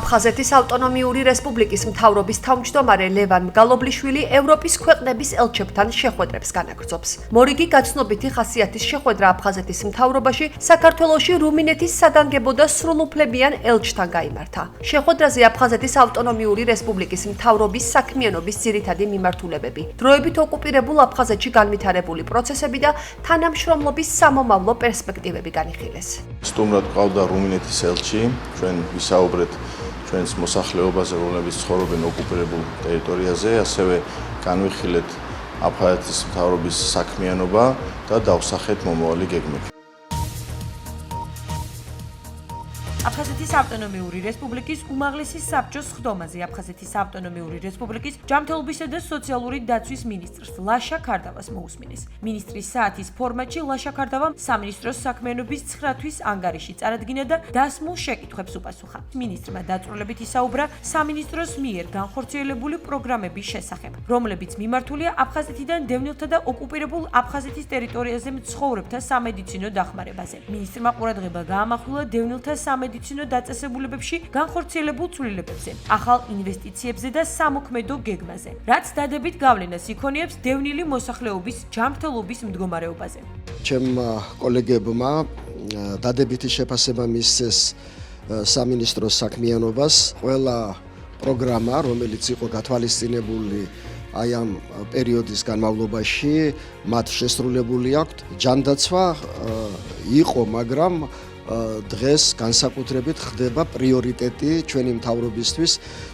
აფხაზეთის ავტონომიური რესპუბლიკის მთავრობის თავმჯდომარე ლევან მგალობლიშვილი ევროპის ქვეყნების ელჩებთან შეხვედრებს განაგრძობს. მორიგი გაცნობითი ხასიათის შეხვედრა აფხაზეთის მთავრობაში საქართველოში რუმინეთის სადანგებო და სრულუფლებიან ელჩთან გაიმართა. შეხვედრაზე აფხაზეთის ავტონომიური რესპუბლიკის მთავრობის საქმიანობის ძირითადი მიმართულებები, დროებით ოკუპირებულ აფხაზეთში განვითარებული პროცესები და თანამშრომლობის სამომავლო პერსპექტივები განიხილეს. სტუმრად ყავდა რუმინეთის ელჩი, ჩვენ ვისაუბრეთ ჩვენს მოსახლეობაზე, რომლებიც ცხოვრობენ ოკუპირებულ ტერიტორიაზე, ასევე განვიხილეთ აფხაზეთის მთავრობის საქმიანობა და დავსახეთ მომავალი გეგმები. აფხაზეთის ავტონომიური რესპუბლიკის უმაღლესი საბჭოს ხდომაზე აფხაზეთის ავტონომიური რესპუბლიკის ჯანმრთელობისა და სოციალური დაცვის მინისტრს ლაშა ქარდავას მოусმინეს. მინისტრის საათის ფორმატში ლაშა ქარდავამ სამინისტროს საქმიანობის 9 თვის ანგარიში წარადგინა და დასმულ შეკითხვებს უპასუხა. მინისტრმა დაწვრილებით ისაუბრა სამინისტროს მიერ განხორციელებული პროგრამების შესახებ, რომლებიც მიმართულია აფხაზეთიდან დევნილთა და ოკუპირებულ აფხაზეთის ტერიტორიაზე მცხოვრებთა სამედიცინო დახმარებაზე. მინისტრმა ყურადღება გაამახვილა დევნილთა სამედიცინო დაწესებულებებში განხორციელებულ ცვლილებებზე, ახალ ინვესტიციებზე და სამოქმედო გეგმაზე, რაც დადებით გავლენას იქონიებს დევნილი მოსახლეობის ჯანმრთელობის მდგომარეობაზე. ჩემმა კოლეგებმა დადებითი შეფასება მისცეს სამინისტროს საქმიანობას. ყველა პროგრამა, რომელიც იყო გათვალისწინებული აი ამ პერიოდის განმავლობაში, მათ შესრულებული აქვთ. ჯანდაცვა იყო, მაგრამ დღეს განსაკუთრებით ხდება პრიორიტეტი ჩვენი მთავრობისთვის.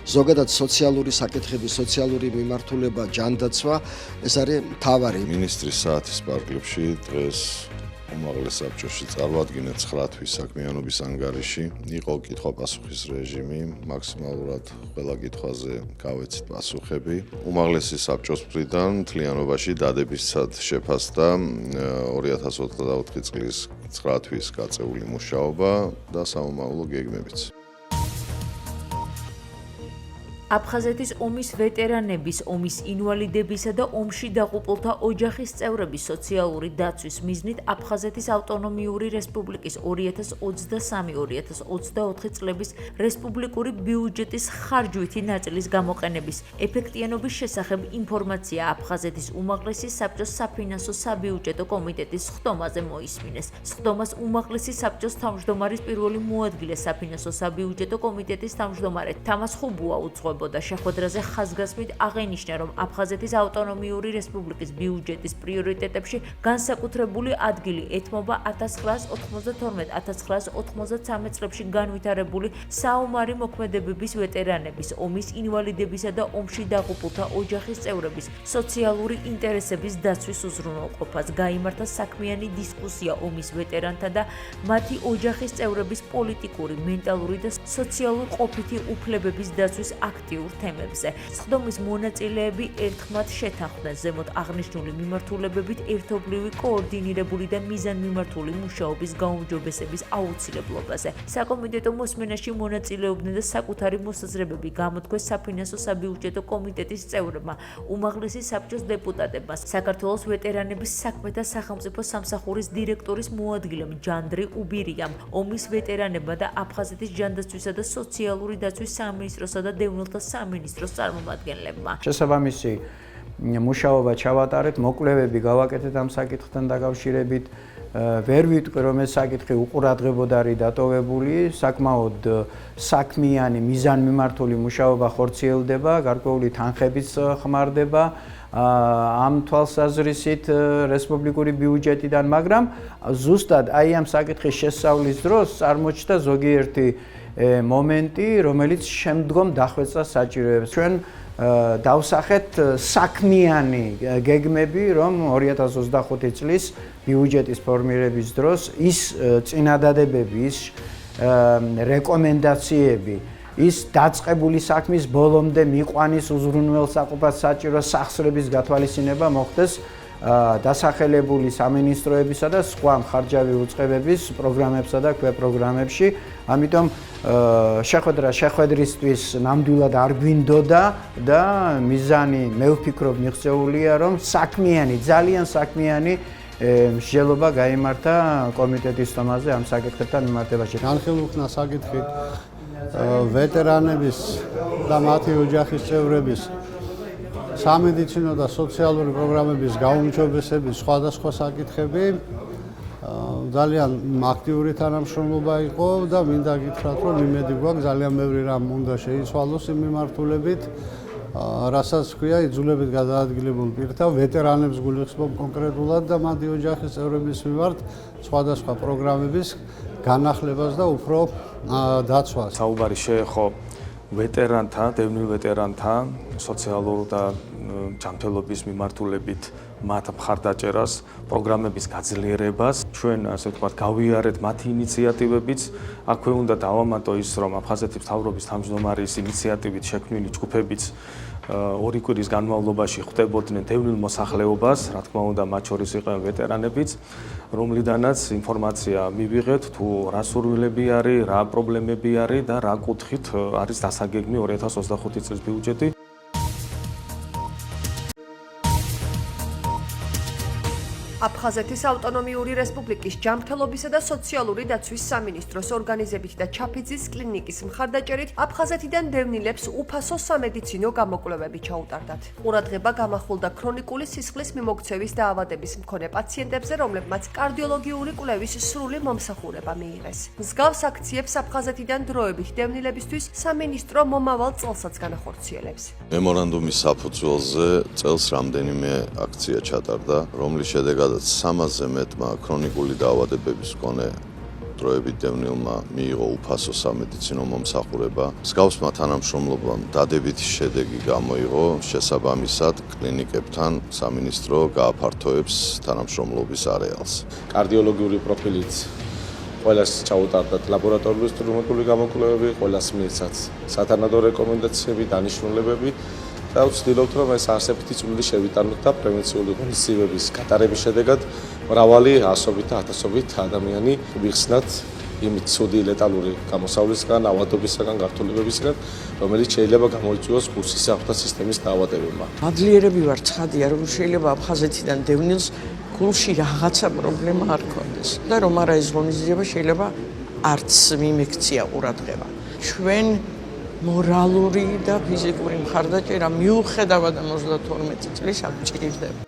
ზოგადად სოციალური საკითხები, სოციალური მიმართულება, ჯანდაცვა ეს არის მთავარი. მინისტრის საათის პარკლებში დღეს უმაღლეს საბჭოში წარვადგინა 9 თვის საქმიანობის ანგარიში. იყო კითხვა-პასუხის რეჟიმი, მაქსიმალურად ყველა კითხვაზე გავეცით პასუხები. უმაღლესი საბჭოს მხრიდან მთლიანობაში დადებისად შეფასდა 2024 წლის 9 თვის გაწეული მუშაობა და სამომავლო გეგმებიც. აფხაზეთის ომის ვეტერანების, ომის ინვალიდებისა და ომში დაღუპულთა ოჯახის წევრების სოციალური დაცვის მიზნით აფხაზეთის ავტონომიური რესპუბლიკის 2023-2024 წლების რესპუბლიკური ბიუჯეტის ხარჯვითი ნაწილის გამოყენების ეფექტიანობის შესახებ ინფორმაცია აფხაზეთის უმაღლესი საბჭოს საფინანსო საბიუჯეტო კომიტეტის ხდომაზე მოისმინეს. ხდომას უმაღლესი საბჭოს თავმჯდომარის პირველი მოადგილე საფინანსო საბიუჯეტო კომიტეტის თავმჯდომარე თამას ხუბუა უძღვებოდა. შეხვედრაზე ხაზგასმით აღინიშნა, რომ აფხაზეთის ავტონომიური რესპუბლიკის ბიუჯეტის პრიორიტეტებში განსაკუთრებული ადგილი ეთმობა 1992-1993 წლებში განვითარებული საომარი მოქმედებების ვეტერანების, ომის ინვალიდებისა და ომში დაღუპულთა ოჯახის წევრების სოციალური ინტერესების დაცვის უზრუნველყოფას. გაიმართა საქმიანი დისკუსია ომის ვეტერანთა და მათი ოჯახის წევრების პოლიტიკური, მენტალური და სოციალურ ყოფითი უფლებების დაცვის აქტიურ თემებზე. ხდომის მონაწილეები ერთხმად შეთანხმდნენ ზემოთ აღნიშნული მიმართულებებით ერთობლივი, კოორდინირებული და მიზანმიმართული მუშაობის გაუმჯობესების აუცილებლობაზე. საკომიტეტო მოსმენაში მონაწილეობდნენ და საკუთარი მოსაზრებები გამოთქვეს საფინანსო საბიუჯეტო კომიტეტის წევრებმა, უმაღლესი საბჭოს დეპუტატებმა, საქართველოს ვეტერანების საქმეთა სახელმწიფო სამსახურის დირექტორის მოადგილემ ჯანდრი უბირიამ, ომის ვეტერანებმა და აფხაზეთის ჯანდაცვისა და სოციალური დაცვის სამინისტროსა და დევნილთა სამინისტროს წარმომადგენლებმა. შესაბამისი მუშაობა ჩავატარეთ, მოკვლევები გავაკეთეთ ამ საკითხთან დაკავშირებით. ვერ ვიტყვი, რომ ეს საკითხი უყურადღებოდ არის დატოვებული, საკმაოდ საქმიანი, მიზანმიმართული მუშაობა ხორციელდება, გარკვეული თანხებიც ხმარდება ამ თვალსაზრისით რესპუბლიკური ბიუჯეტიდან, მაგრამ ზუსტად აი ამ საკითხის შესწავლის დროს წარმოჩნდა ზოგიერთი მომენტი, რომელიც შემდგომ დახვეწა საჭიროებს. ჩვენ დავსახეთ საქმიანი გეგმები, რომ 2025 წლის ბიუჯეტის ფორმირების დროს ის წინადადებები, ის რეკომენდაციები, ის დაწყებული საქმის ბოლომდე მიყვანის უზრუნველსაყოფად საჭირო სახსრების გათვალისწინება მოხდეს დასახელებული სამინისტროებისა და სხვა მხარჯავი უწყებების პროგრამებსა და ქვეპროგრამებში. ამიტომ შეხვედრისთვის ნამდვილად არ გვინდოდა და მიზანი მე ვფიქრობ მიღწეულია, რომ საქმიანი, ძალიან საქმიანი მსჯელობა გაიმართა კომიტეტის თომაზე ამ საკითხებთან მიმართებაში. განხილულ ხნა საკითხი ვეტერანების და მათი ოჯახის წევრების სამედიცინო და სოციალური პროგრამების გაუმჯობესების სხვადასხვა საკითხები ძალიან აქტიური თანამშრომლობა იყო და მინდა გითხრათ, რომ იმედი გვაქვს ძალიან ბევრი რამ უნდა შეიცვალოს იმ მიმართულებით, რასაც ქვია იძულებით გადაადგილებულ პირთა ვეტერანებს გულისხმობ კონკრეტულად და მათი ოჯახის წევრების მიმართ სხვადასხვა პროგრამების განახლებას და უფრო დაცვას. საუბარი შეეხო ვეტერანთა, დევნილ ვეტერანთა სოციალურ და ჯანმრთელობის მიმართულებით მათ მხარდაჭერას, პროგრამების გაძლიერებას. ჩვენ ასე ვთქვათ, გავიარეთ მათი ინიციატივებიც. აქვე უნდა დავამატო ის, რომ აფხაზეთის მთავრობის თავმჯდომარის ინიციატივით შექმნილი ჯგუფებიც ორი კვირის განმავლობაში ხვდებოდნენ დევნილ მოსახლეობას, რა თქმა უნდა, მათ შორის იყვნენ ვეტერანებიც, რომლიდანაც ინფორმაცია მივიღეთ, თუ რა სურვილები არის, რა პრობლემები არის და რა კუთხით არის დასაგეგმი 2025 წლის ბიუჯეტი. აფხაზეთის ავტონომიური რესპუბლიკის ჯანმრთელობისა და სოციალური დაცვის სამინისტროს ორგანიზებით და ჩაფიძის კლინიკის მხარდაჭერით აფხაზეთიდან დევნილებს უფასო სამედიცინო გამოკვლევები ჩაუტარდათ. ყურადღება გამახვილდა ქრონიკული სისხლის მიმოქცევის დაავადების მქონე პაციენტებზე, რომლებმაც კარდიოლოგიური კვლევის სრული მომსახურება მიიღეს. მსგავს აქციებს აფხაზეთიდან დროებით დევნილებისთვის სამინისტრო მომავალ წელსაც განახორციელებს. მემორანდუმის საფუძველზე წელს რამდენიმე აქცია ჩატარდა, რომლის შედეგად 300-ზე მეტმა ქრონიკული დაავადებების მქონე დროებით დევნილმა მიიღო უფასო სამედიცინო მომსახურება. მსგავსმა თანამშრომლობამ დადებითი შედეგი გამოიღო, შესაბამისად კლინიკებთან სამინისტრო გააფართოებს თანამშრომლობის არეალს. კარდიოლოგიური პროფილით ყველას ჩაუტარდათ ლაბორატორიული სტრუმატული გამოკვლევები, ყველას მიეცათ სათანადო რეკომენდაციები, დანიშნულებები. და ვცდილობთ, რომ ეს არსებითი წვლილი შევიტანოთ და პრევენციული ღონისძიებების გატარების შედეგად მრავალი ასობით და ათასობით ადამიანი ვიხსნათ იმ ცუდი ლეტალური გამოსავლისგან, ავადობისგან, გართულებებისგან, რომელიც შეიძლება გამოიწვიოს გულსისხლთა სისტემის დაავადებებმა. მადლიერები ვარ, ცხადია, რომ შეიძლება აფხაზეთიდან დევნილს გულში რაღაცა პრობლემა არ ქონდეს და რომ არა ეს ღონისძიება შეიძლება არც მიმექცია ყურადღება. ჩვენ მორალური და ფიზიკური მხარდაჭერა მიუხედავად 52 წლის აღჭირდება.